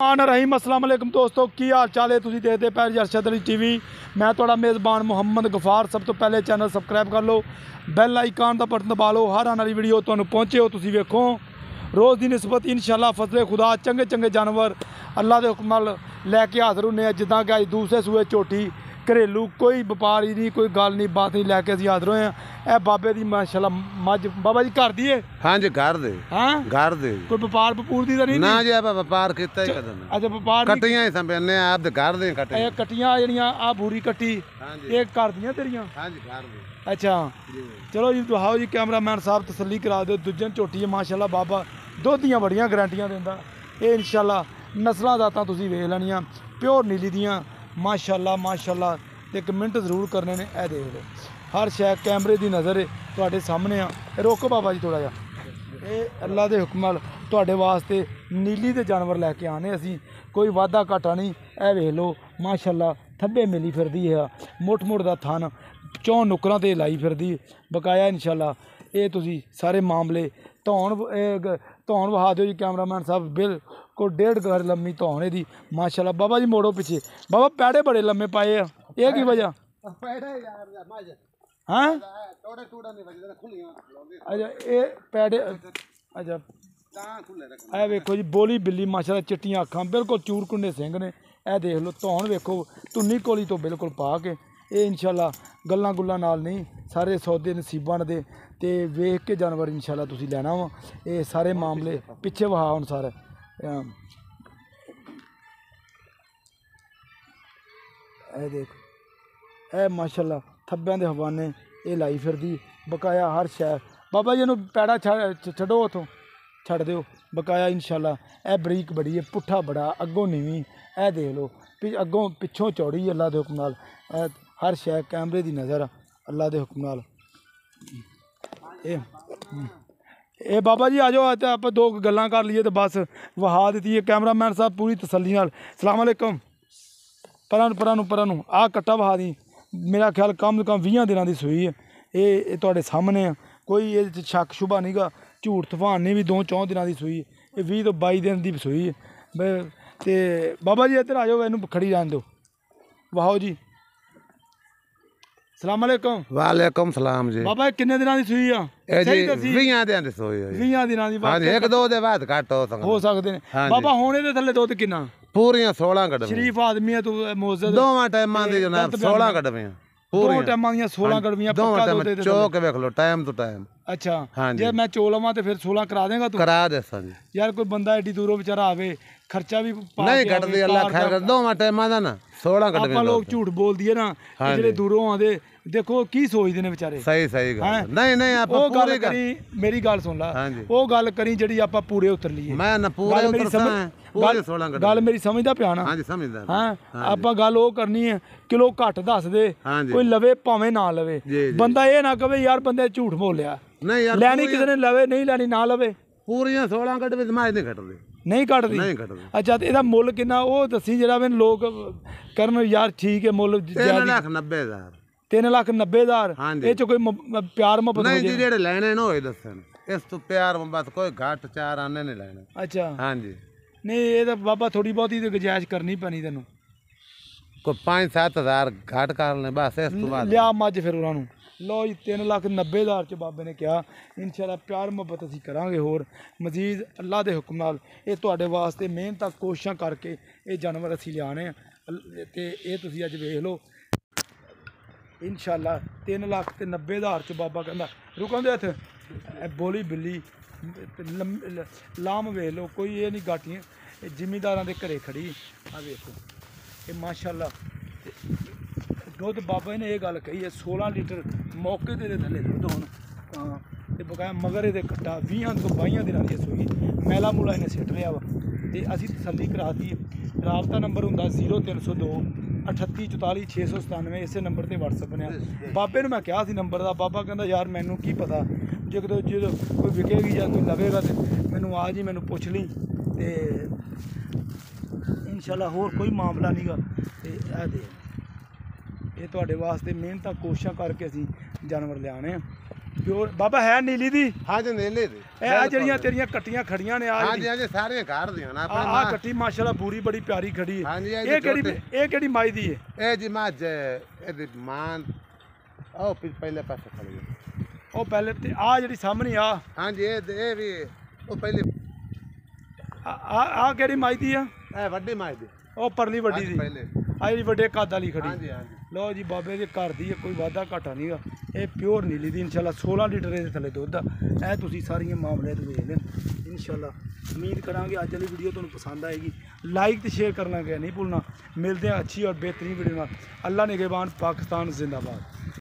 रहीम अस्सलाम वालेकुम दोस्तों की हाल चाल है। तुसीं देखते पै अरशद अली टीवी। मैं तुहाडा मेज़बान मुहम्मद गफार। सब तो पहले चैनल सबसक्राइब कर लो, बैल आइकन का बटन दबा लो, हर आने वाली वीडियो तुहानूं पहुँचे हो। तुसीं वेखो रोज़ की निस्बत इंशाअल्लाह फजले खुदा चंगे चंगे जानवर अल्लाह के हुक्म नाल लैके हाज़र होने जिद्दां कि अज दूसरे सूए झोटी घरेलू कोई व्यापार ही नहीं, कोई गल नहीं बात नहीं, लैके असीं हाज़र होए हैं। बाबे दी माशाअल्लाह मझ बाबा जी घर दी है। हाँ जी घर दे। हाँ घर दे। कोई व्यापार वपूर दी नहीं ना जी, आप व्यापार कीता ही कदम। अच्छा व्यापार कट्टियां ही संभलने आप दे घर दे कट्टियां। कट्टियां जेहड़ियां आ बूरी कट्टी ये घर दियां तेरियां। हां जी घर दे। अच्छा चलो जी दिखाओ जी कैमरामैन साहब तसल्ली करा दो। दूजे झोटी है माशाअल्लाह बाबा दुध दियां बड़ियां गारंटियां दिंदा। ये इंशाअल्लाह नस्लां दातां तुसीं वेख लैणियां प्योर नीली दियां माशाअल्लाह माशाअल्लाह। एक मिनट जरूर करने ने ए देख लो हर शै कैमरे की नज़र है तुहाडे सामने आ। रोको बाबा जी थोड़ा जा ये अल्लाह के हुक्म नाल तुहाडे वास्ते नीली दे जानवर लैके आने असीं। कोई वाधा घाटा नहीं। ए वेख लो माशाअल्लाह थब्बे मिली फिरदी है मुठ मुठ दा थन चौं नुकरां ते लाई फिरदी बकाया इंशाअल्लाह। ये तुसीं सारे मामले धौन वहा दो जी कैमरामैन साहब। बिल्कुल 1.5 गज लम्मी धौन दी माशाअल्लाह। बाबा जी मोड़ो पिछे बाबा पैड़े बड़े लम्मे पाए आ ये की वजह? हाँ अच्छा ये पैड़े अच्छा ए वेखो जी बोली बिल्ली माशाअल्लाह चिट्टियां अखां बिल्कुल चूर कुंडे सिंह ने। ए देख लो धौन वेखो धुन्नी कोली तो बिल्कुल पा के ये इंशाअल्लाह गल्लां गुल्लां नाल नहीं सारे सौदे नसीबां दे ते वेख के जानवर इंशाअल्लाह तुसीं लैना वा। ये सारे मामले पिछे वहा हुण सारे ए देख ए माशाअल्लाह थब्बियां दे हवाने ये लाई फिरदी बकाया हर शै। बाबा जी इहनूं पैड़ा छड्डो उतों छड्ड दिओ बकाया इंशाअल्लाह। ए बरीक बड़ी है पुट्ठा बड़ा अग्गों नीवी ए देख लो अग्गों पिछों चौड़ी अल्लाह के हुक्म नाल हर शै कैमरे की नज़र अल्लाह के हुक्म नाल। ये बाबा जी आ जाओ तो आप दो गल्लां कर लीए तो बस वहा दी है कैमरामैन साहब पूरी तसल्ली नाल। सलाम अलैकुम परानू आ कट्टा वहा दी मेरा ख्याल कम से कम 20 दिनों की सूई है। ये तुहाडे सामने है कोई ये शक शुबा नहीं गा झूठ तूफान नहीं भी 2-4 दिनों की सूई है। ये 20 तो 22 दिन की सूई है। तो बाबा जी इधर आ जाओ इनू खड़ी रहन दो वाहो जी। सलाम अलैकुम। वालेकुम सलाम जी। बाबा किन्ने दिनों की सूई आ? 20 दिनों की सूई है। 20 दिनों की हां जी 1-2 दे बाद घट हो सकदे ने बाबा। हुण इहदे थल्ले दुध किन्ना? पूरियां 16 कढ शरीफ आदमी है तू मोअज़्ज़ज़ दोवां टाइमां दी जनाब 16 कढवियां पूरी टाइमां दी 16 कढवियां पक्का दुध दे चोक वेख लो टाइम टू टाइम। अच्छा जे मैं चोलवां ते फिर 16 करा देगा तू? करा दे सन यार कोई बंदा एडी दूरों बेचारा आवे खर्चा भी नहीं कटदी अल्लाह खैर कर दोवां टाइमां दा ना 16 कढवे। आप लोग झूठ बोल दिए ना जेडे दूरों आंदे देखो की सोचते ने बेचारे। सही सही गल नहीं नहीं आप पूरी करी मेरी गल सुन ला वो गल करी जेडी आप पूरे उतर लीए। मैं ना पूरे उतर गल मेरी समझदा पिया ना? हां जी समझदा। हां आप गल वो करनी है किलो घट दस दे कोई लवे भावें ना लवे बंदा ये ना कहे यार बंदे झूठ बोलिया नहीं यार लैनी किसी ने लवे नहीं लैनी ना लवे पूरियां 16 कटवे मैं नहीं कटदे नहीं कटदी। अच्छा तो इहदा मुੱਲ किन्ना वो दसी जेड़ा मैंने लोग करन यार ठीक है मुੱਲ 3,90,000 3,90,000 ये कोई प्यार मोहब्बत नहीं जी जेड़े लेने ना होए दसन इस तो प्यार मोहब्बत कोई घाट चार आने नहीं लेने। अच्छा हां जी नहीं ये तो बाबा थोड़ी बहुत ही गुजाइश करनी पैनी तेनों कोई 5-7 हज़ार घाट कर ले बस इस तो बाद लिया मज फिर उन्होंने लो जी 3,90,000 च बाबे ने कहा इंशाअल्लाह प्यार मुहब्बत असीं करांगे होर मजीद अल्लाह के हुक्म नाल। ये तुहाडे वास्ते मेहनत कोशिशां करके ये जानवर असीं लियाने ते ये तुसीं अज वेख लो इंशाअल्लाह 3,90,000 च बाबा कहंदा रुकन दे हत्थ बोली बिल्ली लाम वेख लो कोई ये नहीं गाटियां जिमीदारां दे घरे खड़ी आ वेखो ये माशाअल्लाह दुध बाबा ने यह गल कही है 16 लीटर मौके के थले दुध हुण तो बकाया मगर ये कट्टा 20 तो 22 दिनों की सूई मैला मूला इन्हें सिट लिया वा तो असी तसल्ली करा दी। राबता नंबर होंदा 0302 38 44 697 इस नंबर पर व्हाट्सएप ने बाबे ने मैं कहा नंबर का बाबा कहता यार मैनू की पता जो कोई विकेगी या कोई लवेगा तो मैनू आ जी मैनू पुछ ली तो इंशाअल्लाह होर कोई मामला नहीं गा। तो ये तुहाडे वास्ते मेहनत कोशिशां करके असीं जानवर लियाने ਪਿਓਰ ਬਾਬਾ ਹੈ ਨੀਲੀ ਦੀ? ਹਾਂਜੀ ਨੀਲੀ ਦੀ। ਇਹ ਜਿਹੜੀਆਂ ਤੇਰੀਆਂ ਕੱਟੀਆਂ ਖੜੀਆਂ ਨੇ ਆ? ਹਾਂਜੀ ਹਾਂਜੀ ਸਾਰੀਆਂ ਘਰ ਦੀਆਂ ਨਾ ਆਪਣੇ। ਆ ਕੱਟੀ ਮਾਸ਼ਾਅੱਲਾ ਪੂਰੀ ਬੜੀ ਪਿਆਰੀ ਖੜੀ ਹੈ। ਹਾਂਜੀ ਇਹ ਕਿਹੜੀ ਮਾਈ ਦੀ ਹੈ? ਇਹ ਜੀ ਮੱਝ ਇਹਦੀ ਮਾਂ ਉਹ ਪਹਿਲੇ ਪਾਸੇ ਖੜੀ ਹੈ। ਉਹ ਪਹਿਲੇ ਤੇ ਆ ਜਿਹੜੀ ਸਾਹਮਣੇ ਆ? ਹਾਂਜੀ ਇਹ ਵੀ ਉਹ ਪਹਿਲੇ। ਆ ਕਿਹੜੀ ਮਾਈ ਦੀ ਆ? ਇਹ ਵੱਡੀ ਮਾਈ ਦੀ। ਉਹ ਪਰਲੀ ਵੱਡੀ ਦੀ ਪਹਿਲੇ ਆ ਜਿਹੜੀ ਵੱਡੇ ਕੱਦ ਵਾਲੀ ਖੜੀ। ਹਾਂਜੀ ਹਾਂਜੀ। ਲਓ ਜੀ ਬਾਬੇ ਦੇ ਘਰ ਦੀ ਹੈ, ਕੋਈ ਵਾਧਾ ਘਾਟਾ ਨਹੀਂਗਾ। ਇਹ ਪਿਓਰ ਨੀਲੀ ਦੀ ਇਨਸ਼ਾਅੱਲਾ 16 ਲੀਟਰ ਦੇ ਥੱਲੇ ਦੁੱਧ ਆ। ਇਹ ਤੁਸੀਂ ਸਾਰੀਆਂ ਮਾਮਲੇ ਤੇ ਵੇਖ ਲੈਣ ਇਨਸ਼ਾਅੱਲਾ। ਉਮੀਦ ਕਰਾਂਗੇ ਅੱਜ ਵਾਲੀ ਵੀਡੀਓ ਤੁਹਾਨੂੰ ਪਸੰਦ ਆਏਗੀ। ਲਾਈਕ ਤੇ ਸ਼ੇਅਰ ਕਰਨਾ ਨਹੀਂ ਭੁੱਲਣਾ। ਮਿਲਦੇ ਆ ਅੱਛੀ ਔਰ बेहतरीन वीडियो ਨਾਲ। अल्लाह निगहबान, पाकिस्तान जिंदाबाद।